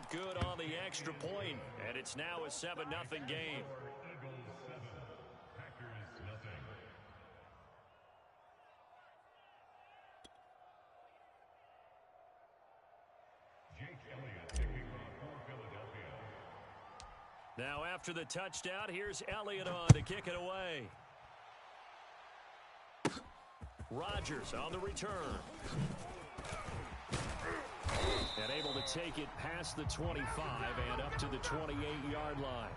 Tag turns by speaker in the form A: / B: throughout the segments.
A: good on the extra point, and it's now a 7-0 game. Now after the touchdown, here's Elliott on to kick it away. Rodgers on the return. And able to take it past the 25 and up to the 28-yard line.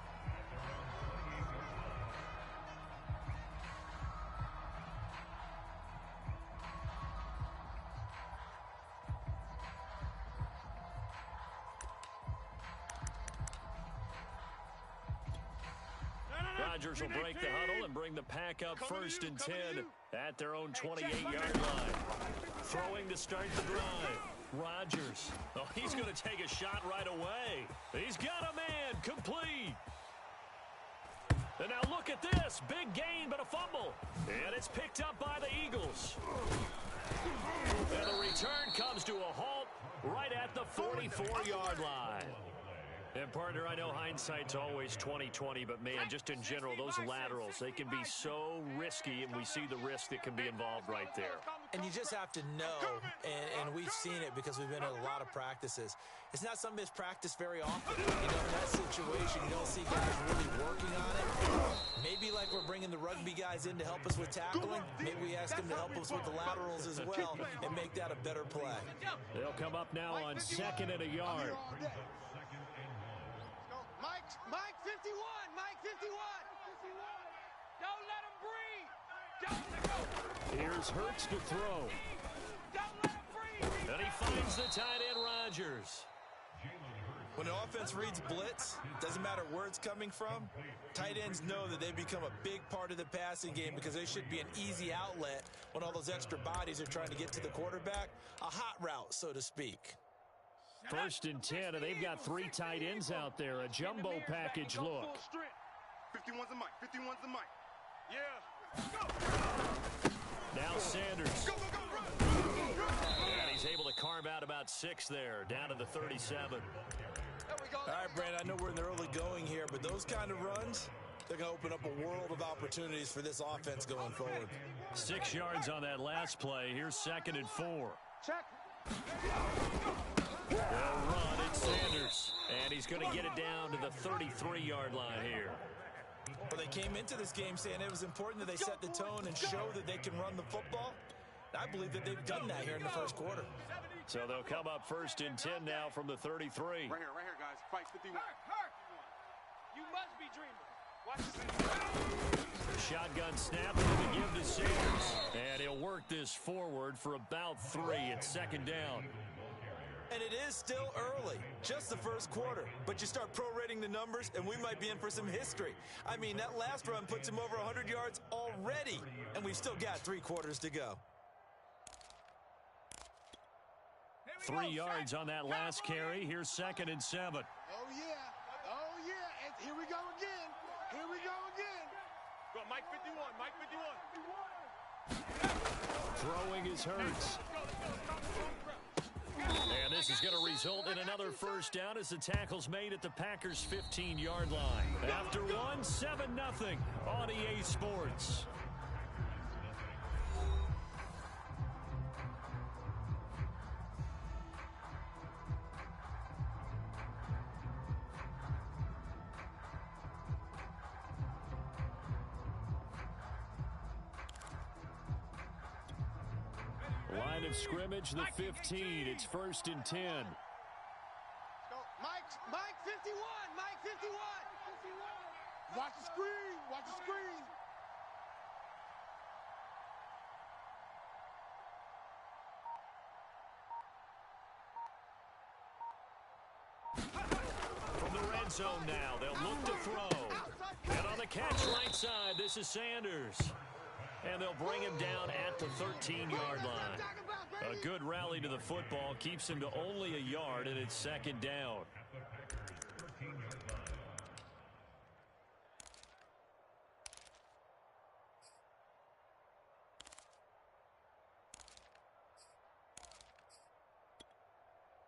A: Rodgers will break the huddle and bring the pack up 1st and 10 at their own 28-yard line. Throwing to start the drive. Rodgers. Oh, he's going to take a shot right away. He's got a man. Complete. And now look at this. Big gain, but a fumble. And it's picked up by the Eagles. And the return comes to a halt right at the 44-yard line. And, partner, I know hindsight's always 20/20, but, man, just in general, those laterals, they can be so risky, and we see the risk that can be involved right there.
B: And you just have to know, and we've seen it because we've been at a lot of practices. It's not something that's practiced very often. You know, in that situation, you don't see guys really working on it. Maybe like we're bringing the rugby guys in to help us with tackling. Maybe we ask them to help us with the laterals as well and make that a better play.
A: They'll come up now on 2nd and a yard.
C: Mike 51, Mike 51. Don't let him breathe. Don't let go.
A: Here's Hurts to throw.
C: Don't let him breathe.
A: And he finds the tight end, Rodgers.
B: When the offense reads blitz, doesn't matter where it's coming from, tight ends know that they become a big part of the passing game because they should be an easy outlet when all those extra bodies are trying to get to the quarterback. A hot route, so to speak.
A: 1st and 10, and they've got 3 tight ends out there. A jumbo package look.
D: 51's the mic. 51's the mic. Yeah.
A: Now Sanders.
D: Go, go, go, run.
A: And he's able to carve out about 6 there, down to the 37.
C: There we go.
B: All right, Brandon, I know we're in the early going here, but those kind of runs, they're going to open up a world of opportunities for this offense going forward.
A: 6 yards on that last play. Here's 2nd and 4.
C: Check.
A: They'll run, it's Sanders. And he's going to get it down to the 33-yard line here.
B: Well, they came into this game saying it was important that they set the tone and show that they can run the football. I believe that they've done that here in the 1st quarter.
A: So they'll come up 1st and 10 now from the 33.
D: Right here, guys. Fight 51.
C: You must be dreaming. Watch this.
A: Shotgun snap and the give to Sanders. And he'll work this forward for about 3. It's 2nd down.
B: And it is still early, just the 1st quarter. But you start prorating the numbers, and we might be in for some history. I mean, that last run puts him over 100 yards already, and we've still got 3 quarters to go.
A: 3 yards on that last carry. Here's 2nd and 7.
C: Oh, yeah. Oh, yeah. And here we go again. Here we go again.
D: Go, Mike 51. Mike 51.
A: Throwing is Hurts. And this is going to result in another 1st down as the tackle's made at the Packers' 15-yard line. After 7-0 on EA Sports. Line of scrimmage, the 15. It's 1st and 10.
C: Mike 51. Mike 51. Watch the screen. Watch the screen.
A: From the red zone now, they'll look to throw. And on the catch right side, this is Sanders. And they'll bring him down at the 13-yard line. A good rally to the football keeps him to only a yard, and it's 2nd down.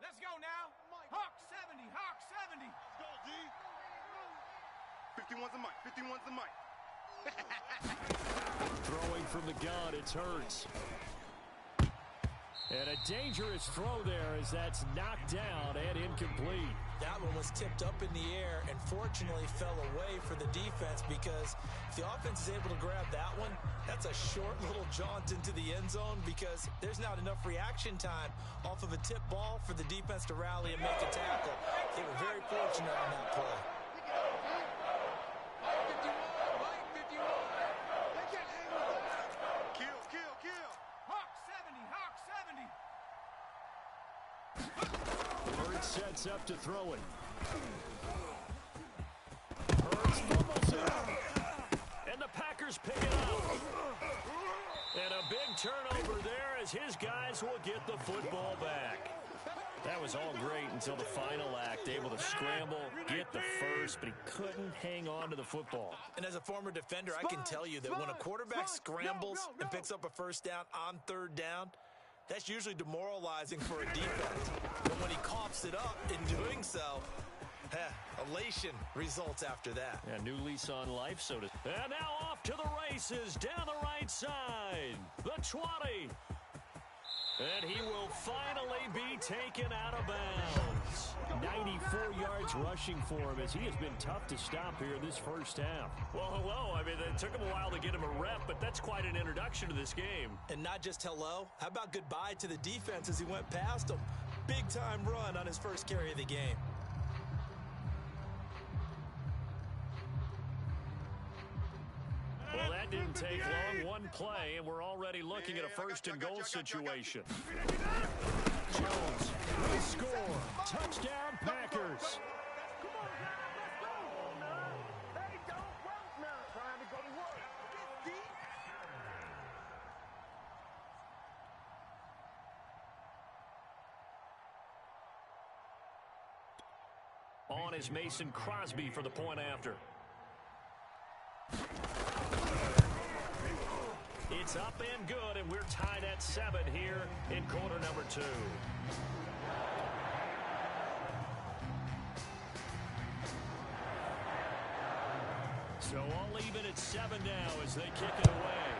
C: Let's go now. Hawk 70, Hawk
D: 51's the mic. 51's the mic.
A: Throwing from the gun, it's Hurts. And a dangerous throw there as that's knocked down and incomplete.
B: That one was tipped up in the air and fortunately fell away for the defense, because if the offense is able to grab that one, that's a short little jaunt into the end zone, because there's not enough reaction time off of a tip ball for the defense to rally and make a tackle. They were very fortunate on that play.
A: Sets up to throw it. Hurts fumbles it. And the Packers pick it up. And a big turnover there as his guys will get the football back. That was all great until the final act. Able to scramble, get the first, but he couldn't hang on to the football.
B: And as a former defender, I can tell you that when a quarterback scrambles and picks up a first down on third down, that's usually demoralizing for a defense. But when he coughs it up in doing so, elation results after that.
A: Yeah, new lease on life, so to. And now off to the races, down the right side. The 20. And he will finally be taken out of bounds. 94 yards rushing for him as he has been tough to stop here this first half. Well, hello. I mean, it took him a while to get him a rep, but that's quite an introduction to this game.
B: And not just hello. How about goodbye to the defense as he went past him? Big-time run on his first carry of the game.
A: Well, that didn't take long. One play, and we're already looking at a first-and-goal situation. Jones will score. Touchdown, Packers. On is Mason Crosby for the point after. It's up and good, and we're tied at 7 here in quarter number 2. So all even at 7 now as they kick it away.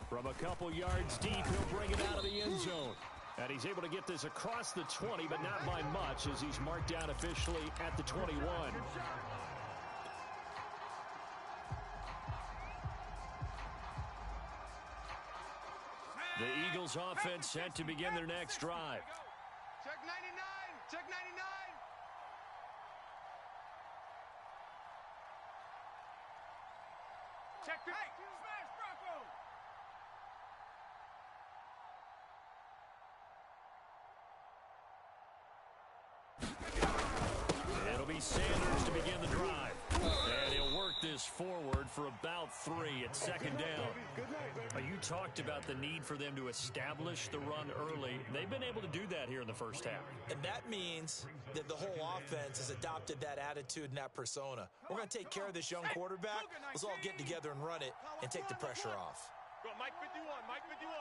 A: From a couple yards deep, he'll bring it out of the end zone. And he's able to get this across the 20, but not by much as he's marked down officially at the 21. The Eagles offense set to begin their next drive.
C: Check 99. Check 99. Check 50. Smash Bronco.
A: It'll be Sanders to begin the drive. And he'll work this forward for about 3 at second down. You talked about the need for them to establish the run early. They've been able to do that here in the first half.
B: And that means that the whole offense has adopted that attitude and that persona. We're going to take care of this young quarterback. Let's all get together and run it and take the pressure off.
C: Go, Mike 51. Mike 51.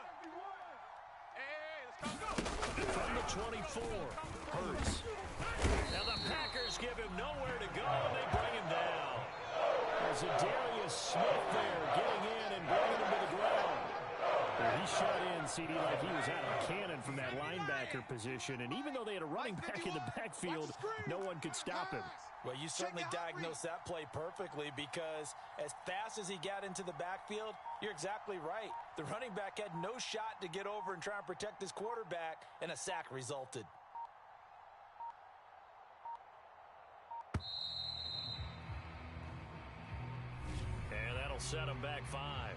C: Hey, let's go.
A: From the 24, Hurts. Now the Packers give him nowhere to go, and they bring him down. There's a Darius Smith there getting in and bringing him to the ground. Well, he shot in, CD, like he was out of cannon from that linebacker position. And even though they had a running back in the backfield, no one could stop him.
B: Well, you certainly diagnosed that play perfectly, because as fast as he got into the backfield, you're exactly right. The running back had no shot to get over and try and protect his quarterback, and a sack resulted.
A: And that'll set him back 5.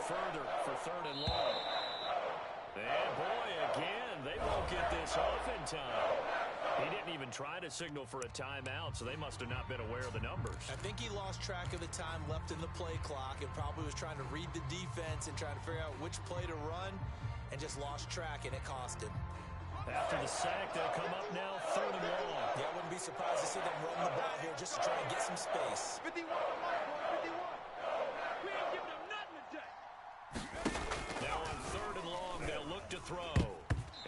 A: further for 3rd and long. And boy, again, they won't get this off in time. He didn't even try to signal for a timeout, so they must have not been aware of the numbers.
B: I think he lost track of the time left in the play clock and probably was trying to read the defense and trying to figure out which play to run and just lost track, and it cost him.
A: After the sack, they'll come up now 3rd and long.
B: Yeah, I wouldn't be surprised to see them run the ball here just to try and get some space.
C: 51, 51. We ain't giving them nothing today.
A: Now on 3rd and long, they'll look to throw.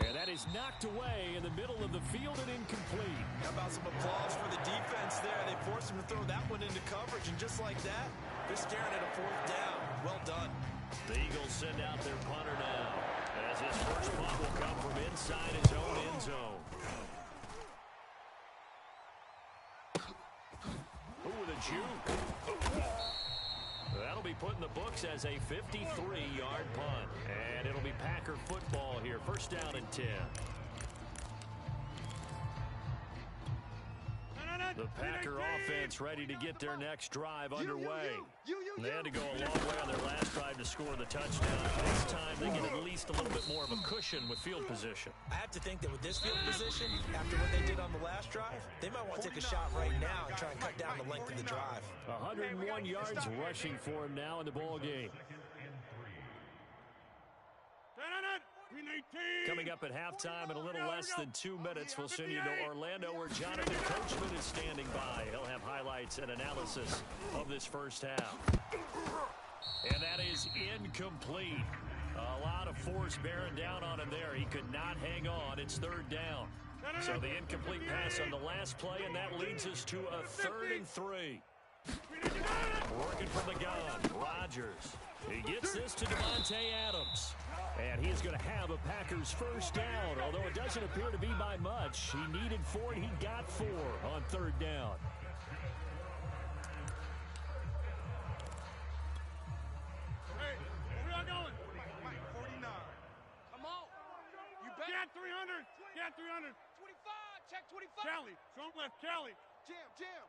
A: And that is knocked away in the middle of the field and incomplete.
B: How about some applause for the defense there? They forced him to throw that one into coverage, and just like that, they're staring at a 4th down. Well done.
A: The Eagles send out their punter now, as his first punt will come from inside his own end zone. Ooh, with a juke. That'll be put in the books as a 53-yard punt. And it'll be Packer football here. 1st down and 10. The Packer offense ready to get their next drive underway. They had to go a long way on their last drive to score the touchdown. This time they get at least a little bit more of a cushion with field position.
B: I have to think that with this field position, after what they did on the last drive, they might want to take a shot right now and try and cut down the length of the drive.
A: 101 yards rushing for him now in the ball game. Coming up at halftime in a little less than 2 minutes, we'll send you to Orlando where Jonathan Coachman is standing by. He'll have highlights and analysis of this first half. And that is incomplete. A lot of force bearing down on him there. He could not hang on. It's 3rd down. So the incomplete pass on the last play, and that leads us to a 3rd and 3. Working from the gun, Rodgers. He gets this to Devontae Adams. And he is going to have a Packers first down, although it doesn't appear to be by much. He needed 4, and he got 4 on 3rd down.
D: Hey, where y'all going? Mike, 49.
C: Come on. You better.
D: Get 300. Get 300.
C: 25. Check 25.
D: Cali. Strong left, Cali.
C: Jam.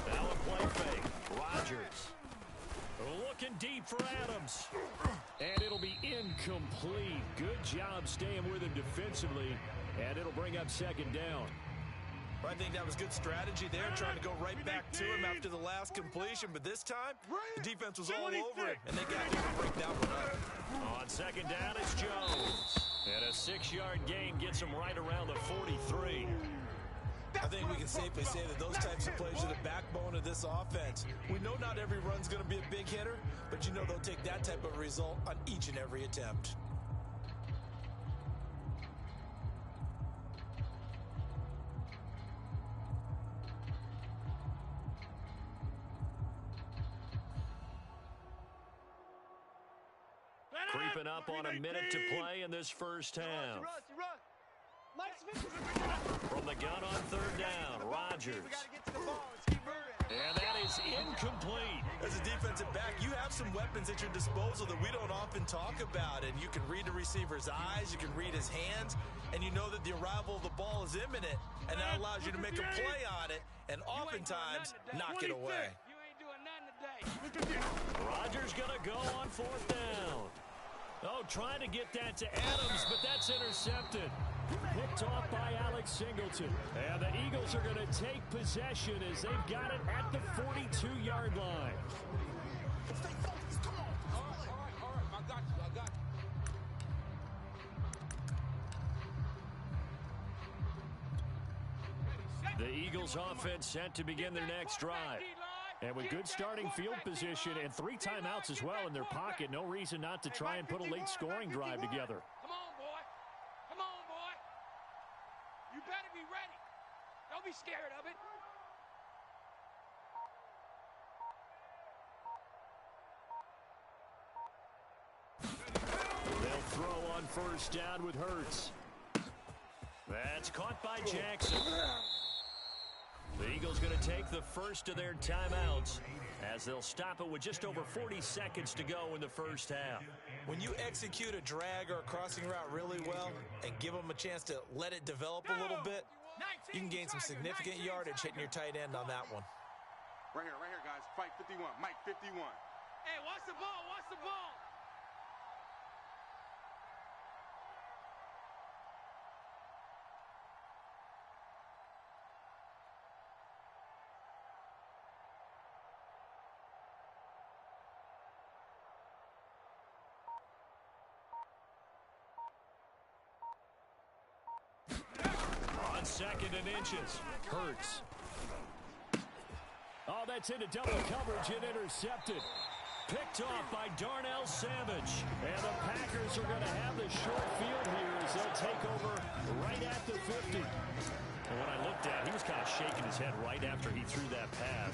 A: Now a play fake. Rodgers. Looking deep for Adams. And it'll be incomplete. Good job staying with him defensively. And it'll bring up 2nd down.
B: I think that was good strategy there, trying to go right back to him after the last completion. But this time, the defense was all over it, and they got him to break that one up.
A: On 2nd down, it's Jones. And a 6-yard gain gets him right around the 43.
B: I think we can safely say that those types of plays are the backbone of this offense. We know not every run's going to be a big hitter, but you know they'll take that type of result on each and every attempt.
A: Creeping up on a minute to play in this first half. From the gun on 3rd down, Rodgers. And that is incomplete.
B: As a defensive back, you have some weapons at your disposal that we don't often talk about. And you can read the receiver's eyes, you can read his hands, and you know that the arrival of the ball is imminent. And that allows you to make a play on it and oftentimes knock it away.
C: You ain't doing nothing today.
A: Rodgers going to go on 4th down. Oh, trying to get that to Adams, but that's intercepted. Picked off by Alex Singleton. And the Eagles are going to take possession as they've got it at the 42-yard line.
C: All right. I got you.
A: The Eagles offense set to begin their next drive. And with good starting field position and 3 timeouts as well in their pocket, no reason not to try and put a late scoring drive together.
C: Come on, boy. You better be ready. Don't be scared of it.
A: They'll throw on 1st down with Hurts. That's caught by Jackson. The Eagles going to take the first of their timeouts as they'll stop it with just over 40 seconds to go in the first half.
B: When you execute a drag or a crossing route really well and give them a chance to let it develop a little bit, you can gain some significant yardage hitting your tight end on that one.
D: Right here, guys. Fight 51. Mike, 51.
C: Hey, watch the ball, watch the ball.
A: On 2nd and inches. Hurts. Oh, that's into double coverage and intercepted. Picked off by Darnell Savage. And the Packers are going to have the short field here as they'll take over right at the 50. And when I looked at it, he was kind of shaking his head right after he threw that pass.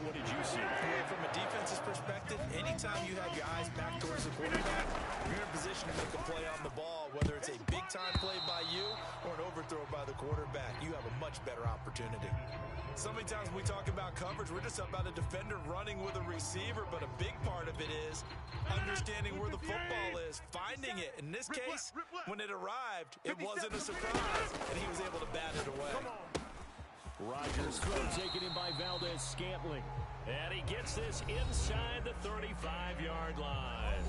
A: What did you see?
B: From a defense's perspective, anytime you have your eyes back towards the quarterback, you're in a position to make a play on the ball, whether it's a big-time play by you or an overthrow by the quarterback. You have a much better opportunity. So many times when we talk about coverage, we're just about a defender running with a receiver, but a big part of it is understanding where the football is, finding it. In this case, when it arrived, it wasn't a surprise, and he was able to bat it away.
A: Rodgers throw taken in by Valdez-Scantling. And he gets this inside the 35-yard line.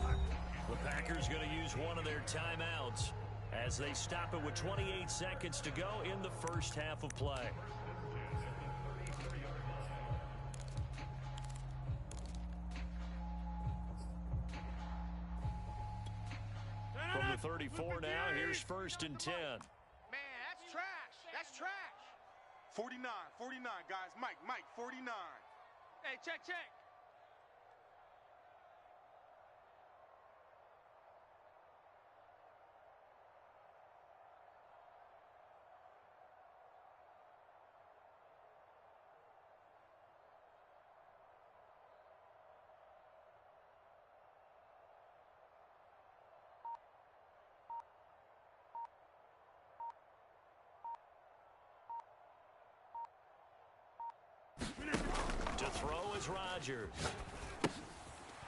A: The Packers going to use one of their timeouts as they stop it with 28 seconds to go in the first half of play. From the 34 now, here's 1st and 10.
C: Man, that's trash. That's trash.
D: 49, guys. Mike, 49.
C: Hey, check.
A: To throw is Rodgers.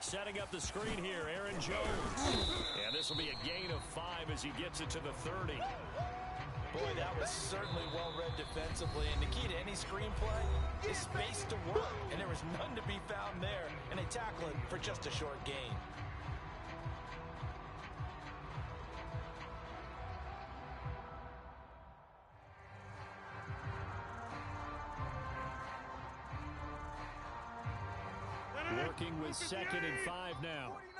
A: Setting up the screen here, Aaron Jones. And this will be a gain of 5 as he gets it to the 30.
B: Boy, that was certainly well-read defensively, and the key to any screenplay is space to work, and there was none to be found there, and they tackle it for just a short gain.
A: Working with 2nd and 5 now.
D: 49.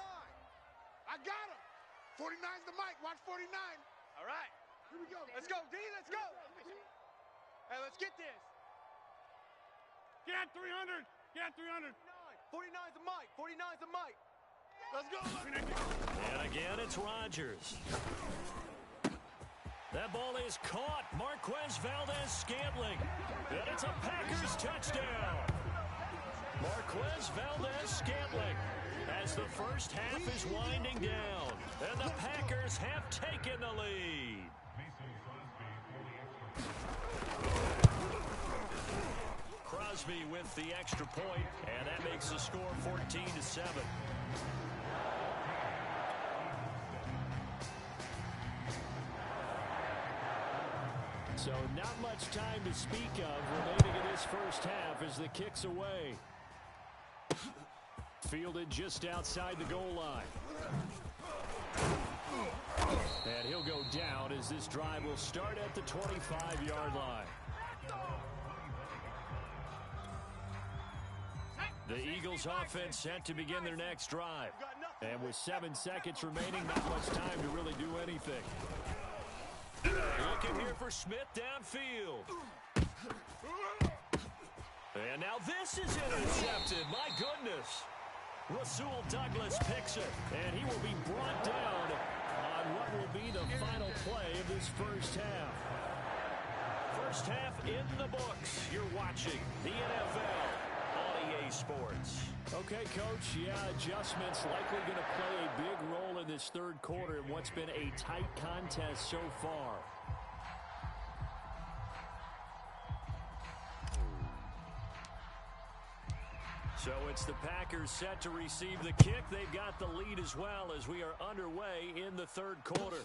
D: I got him. 49's the mic. Watch 49.
C: All right.
D: Here we go.
C: Let's go, D. Let's go. Hey, let's get this.
D: Get at 300. Get at 300.
C: 49's the mic. 49's the mic.
D: Let's go.
A: And again, it's Rodgers. That ball is caught. Marquez Valdez-Scantling. And it's a Packers touchdown. Marquez Valdez-Scantling as the first half is winding down. And the Packers have taken the lead. Crosby with the extra point, and that makes the score 14-7. So not much time to speak of remaining in this first half as the kick's away. Fielded just outside the goal line. And he'll go down as this drive will start at the 25-yard line. The Eagles offense set to begin their next drive. And with 7 seconds remaining, not much time to really do anything. Looking here for Smith downfield. And now this is intercepted. My goodness. Rasul Douglas picks it, and he will be brought down on what will be the final play of this first half. First half in the books. You're watching the NFL on EA Sports. Okay, Coach, yeah, adjustments likely going to play a big role in this third quarter in what's been a tight contest so far. So it's the Packers set to receive the kick. They've got the lead as well as we are underway in the third quarter.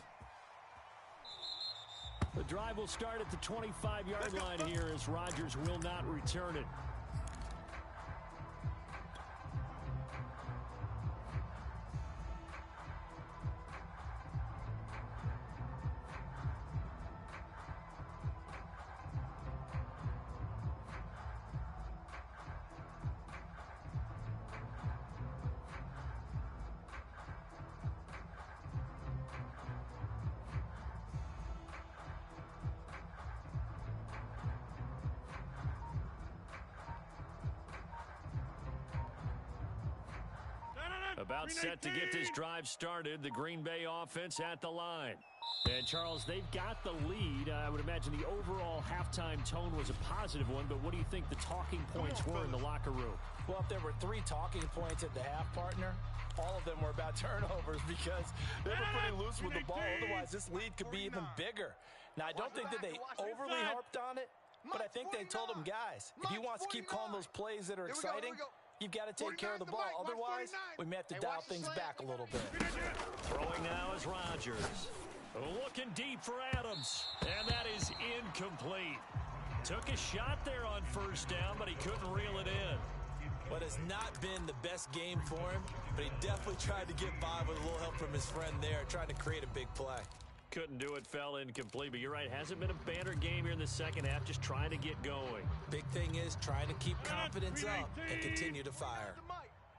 A: The drive will start at the 25-yard line here as Rodgers will not return it. About set to get this drive started, the Green Bay offense at the line.
E: And, Charles, they've got the lead. I would imagine the overall halftime tone was a positive one, but what do you think the talking points were in the locker room?
B: Well, if there were 3 talking points at the half, partner, all of them were about turnovers because they were pretty loose with the ball. Otherwise, this lead could be even bigger. Now, I don't think that they overly harped on it, but I think they told them, guys, if you want to keep calling those plays that are exciting, you've got to take care of the ball. Otherwise, we may have to dial things back a little bit.
A: Throwing now is Rodgers. Looking deep for Adams, and that is incomplete. Took a shot there on first down, but he couldn't reel it in.
B: But it's not been the best game for him, but he definitely tried to get by with a little help from his friend there, trying to create a big play.
A: Couldn't do it, fell incomplete, but you're right, hasn't been a banner game here in the second half, just trying to get going.
B: Big thing is trying to keep confidence up and continue to fire.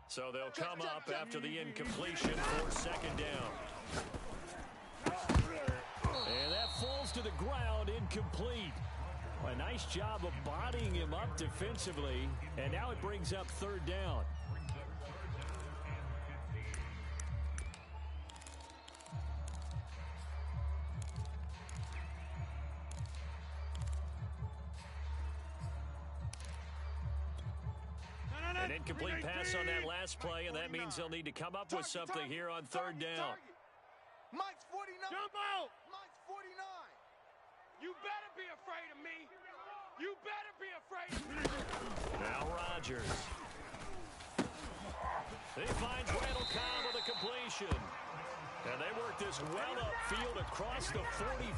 A: So they'll come up after the incompletion for second down. And that falls to the ground, incomplete. A nice job of bodying him up defensively, and now it brings up third down. An incomplete pass on that last play, and that means they'll need to come up with something here on third down.
C: Mike's 49. Jump out! Mike's 49. You better be afraid of me. You better be afraid of me.
A: Now Rodgers. He finds Randall Cobb with a completion. And they work this well upfield across the 45.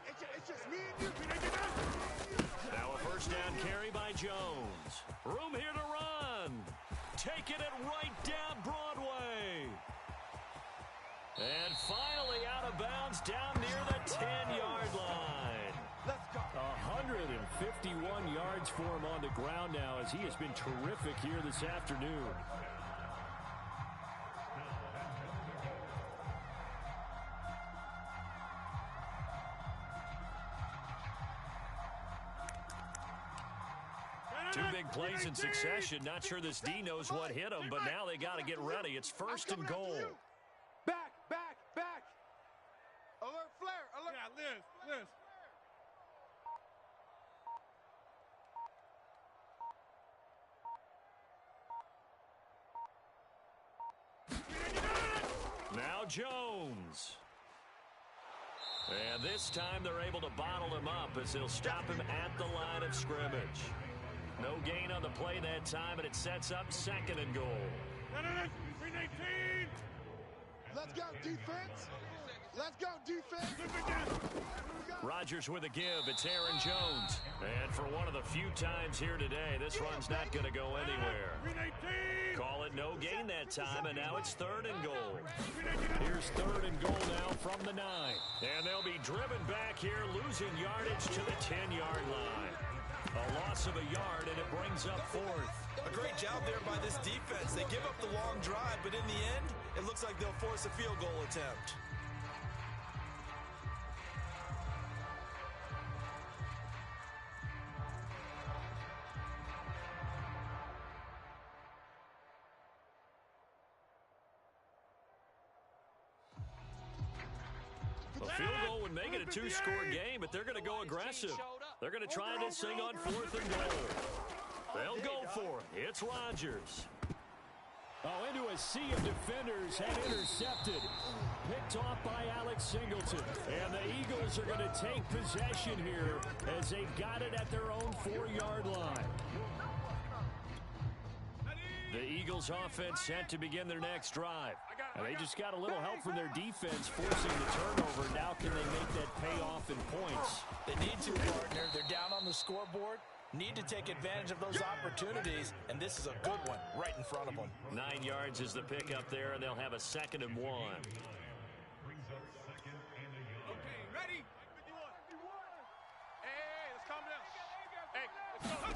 C: 18. It's just me and you.
A: Now a first down carry by Jones. Room here to run. Taking it right down Broadway. And finally out of bounds down near the 10-yard line.
C: Let's go.
E: 151 yards for him on the ground now as he has been terrific here this afternoon.
A: Two big plays in succession. Not sure this D knows what hit him, but now they got to get ready. It's first and goal.
C: Back. Alert, flare, alert. Yeah, Liz.
A: Now Jones. And this time they're able to bottle him up as they'll stop him at the line of scrimmage. No gain on the play that time, and it sets up second and goal.
C: Let's go, defense. Let's go, defense.
A: Rodgers with a give. It's Aaron Jones. And for one of the few times here today, this run's not going to go anywhere. Call it no gain that time, and now it's third and goal. Here's third and goal now from the 9. And they'll be driven back here, losing yardage to the 10-yard line. A loss of a yard, and it brings up fourth.
B: A great job there by this defense. They give up the long drive, but in the end, it looks like they'll force a field goal attempt.
A: A field goal would make it a two-score game, but they're going to go aggressive. They're going to try this thing on fourth and goal. They'll go for it. It's Rodgers.
E: Oh, into a sea of defenders and intercepted. Picked off by Alex Singleton. And the Eagles are going to take possession here as they've got it at their own 4-yard line.
A: The Eagles offense set to begin their next drive. And they just got a little help from their defense forcing the turnover. Now can they make that pay off in points?
B: They need to, partner. They're down on the scoreboard. Need to take advantage of those opportunities, and this is a good one right in front of them.
A: 9 yards is the pickup there, and they'll have a 2nd and 1.
C: Okay, ready? Hey, let's calm down. Hey, let's go.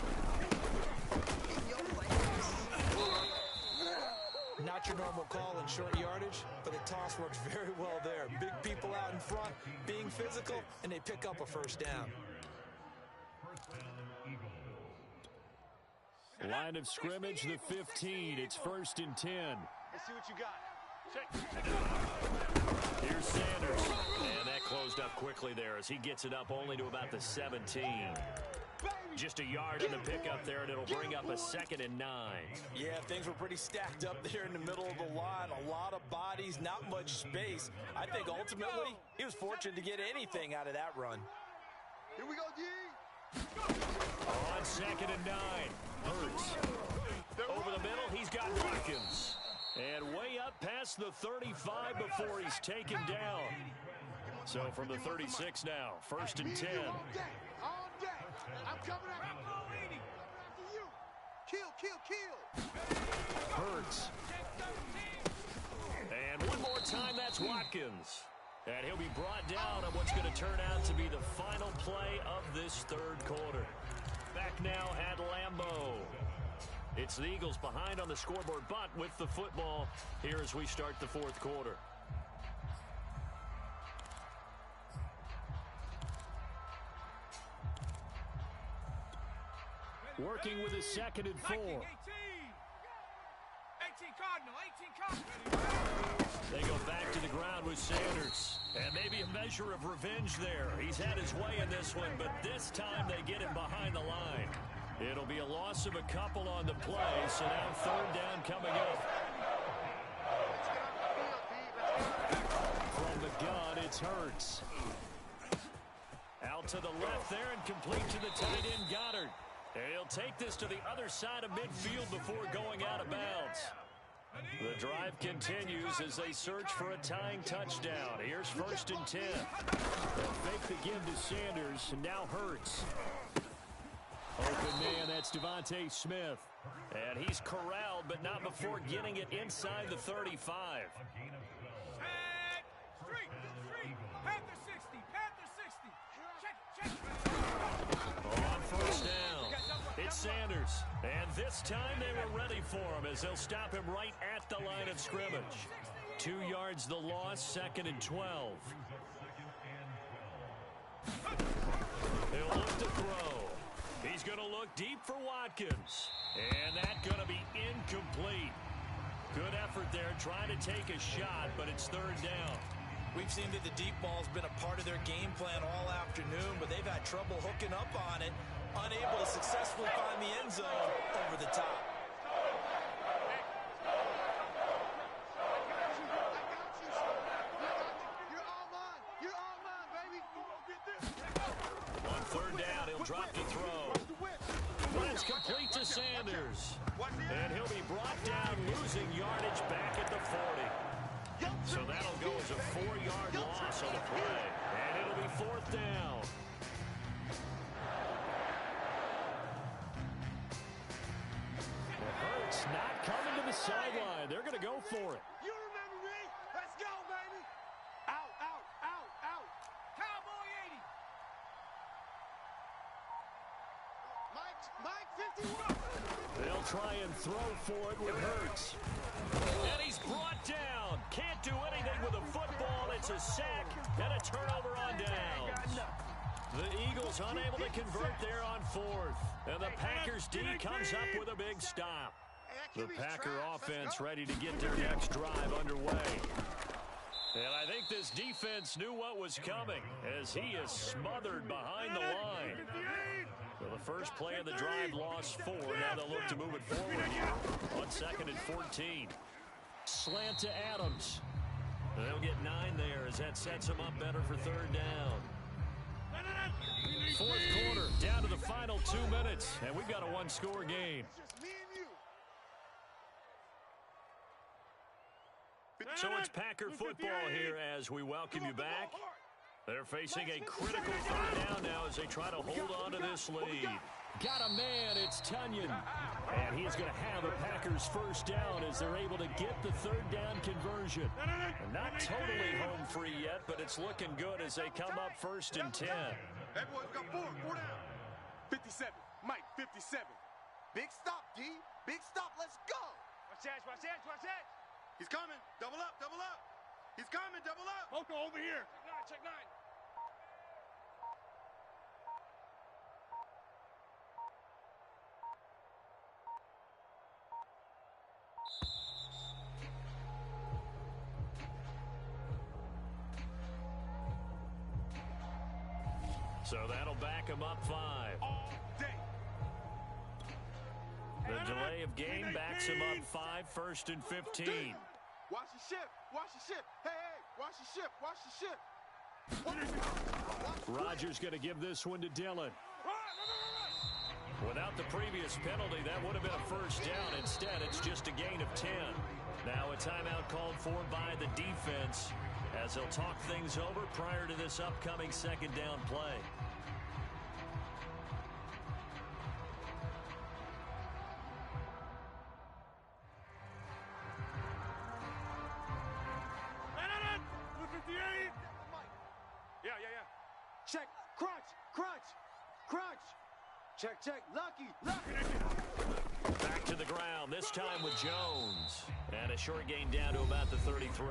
B: Not your normal call in short yardage, but the toss works very well there. Big people out in front, being physical, and they pick up a first down.
E: Line of scrimmage, the 15. It's 1st and 10.
C: Let's see what you got.
A: Here's Sanders. And that closed up quickly there as he gets it up only to about the 17. Just a yard in the pickup there, and it'll bring up a 2nd and 9.
B: Yeah, things were pretty stacked up there in the middle of the line. A lot of bodies, not much space. I think ultimately he was fortunate to get anything out of that run.
C: Here we go, D.
A: On 2nd and 9. Hurts. Over the middle, he's got Watkins. And way up past the 35 before he's taken down. So from the 36 now, 1st and 10.
C: All day. I'm coming after you. Kill.
A: Hurts. And one more time, that's Watkins. And he'll be brought down on what's going to turn out to be the final play of this 3rd quarter. Back now at Lambeau. It's the Eagles behind on the scoreboard, but with the football here as we start the 4th quarter.
E: Working with a 2nd and 4.
C: 18 Cardinal.
A: They go back to the ground with Sanders. And maybe a measure of revenge there. He's had his way in this one, but this time they get him behind the line. It'll be a loss of a couple on the play, so now 3rd down coming up.
E: From the gun, it's Hurts.
A: Out to the left there and complete to the tight end Goddard. And he'll take this to the other side of midfield before going out of bounds. The drive continues as they search for a tying touchdown. Here's 1st and 10.
E: They'll fake the give to Sanders, and now Hurts. Open man, that's Devontae Smith.
A: And he's corralled, but not before getting it inside the 35.
C: Panther 60.
A: On 1st down, it's Sanders. And this time they were ready for him as they'll stop him right at the line of scrimmage. 2 yards the loss, 2nd and 12. He'll look to throw. He's going to look deep for Watkins. And that's going to be incomplete. Good effort there trying to take a shot, but it's 3rd down.
B: We've seen that the deep ball's been a part of their game plan all afternoon, but they've had trouble hooking up on it, unable to successfully find the end zone over the top.
C: You're all mine, baby.
A: On 3rd down, he'll drop to throw. But it's complete to Sanders. And he'll be brought down, losing yardage back at the 40. So that'll go as a 4-yard loss on the play. And it'll be 4th down.
E: Hurts not coming to the sideline. They're going to go for it.
C: You remember me? Let's go, baby. Out. Cowboy 80. Mike 51.
E: They'll try and throw for it with Hurts.
A: And he's brought down. Can't do anything with a football. It's a sack and a turnover on downs. The Eagles unable to convert there on 4th. And the Packers D comes up with a big stop. The Packer offense ready to get their next drive underway. And I think this defense knew what was coming as he is smothered behind the line. So the first play of the drive lost 4. Now they'll look to move it forward here on 2nd and 14. Slant to Adams. They'll get 9 there as that sets them up better for 3rd down. 4th quarter, down to the final 2 minutes, and we've got a 1-score game.
C: Just me and you.
A: So it's Packer football here as we welcome you back. They're facing a critical 3rd down now as they try to hold on to this lead.
E: Got a man, it's Tunyon. And he's going to have a Packers 1st down as they're able to get the 3rd down conversion.
A: And not totally home free yet, but it's looking good as they come up 1st and 10.
D: Hey, boys, we got 4 down.
C: 57. Mike 57. Big stop, D. Big stop. Let's go. Watch that.
D: He's coming. Double up. He's coming. Double up.
C: Moko over here. Check 9.
A: So that'll back him up 5.
D: All day.
A: The delay of game backs him up 5, 1st and 15.
D: Watch the ship. Watch the ship. Hey, watch the ship. Watch the ship.
E: Rodgers going to give this one to Dillon.
A: Without the previous penalty, that would have been a first down. Instead, it's just a gain of 10. Now a timeout called for by the defense as they'll talk things over prior to this upcoming second down play.
D: Yeah.
C: Check, crunch. Check, lucky.
A: Back to the ground, this time with Jones. And a short gain down to about the 33.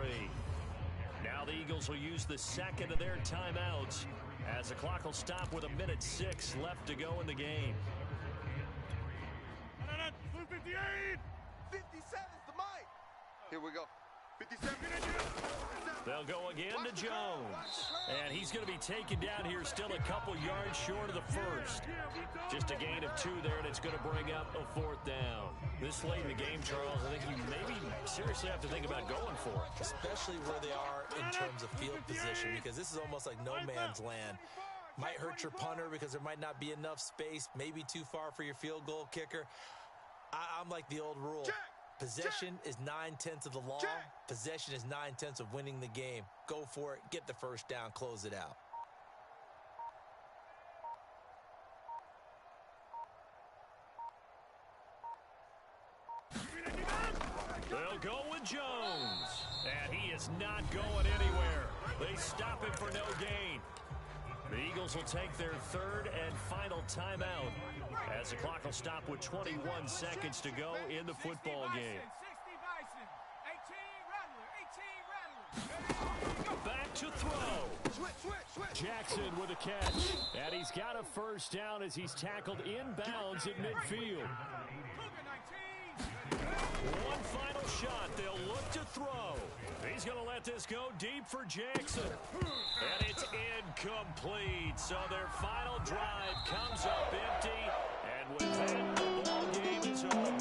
A: Now the Eagles will use the second of their timeouts as the clock will stop with 1:06 left to go in the game.
D: 57's the mic. Here we go. 57.
A: They'll go again to Jones. And he's going to be taken down here still a couple yards short of the first. Just a gain of 2 there, and it's going to bring up a 4th down. This late in the game, Charles, I think you maybe seriously have to think about going for it.
B: Especially where they are in terms of field position, because this is almost like no man's land. Might hurt your punter because there might not be enough space, maybe too far for your field goal kicker. I'm like the old rule. Possession is 9/10 of the law. Possession is 9/10 of winning the game. Go for it. Get the first down. Close it out.
A: They'll go with Jones. And he is not going anywhere. They stop him for no gain. The Eagles will take their 3rd and final timeout as the clock will stop with 21 seconds to go in the football game. Back to throw.
E: Jackson with a catch. And he's got a first down as he's tackled inbounds at midfield.
A: One final shot. They'll look to throw. He's going to let this go deep for Jackson. And it's incomplete. So their final drive comes up empty. And with that, the ball game is over.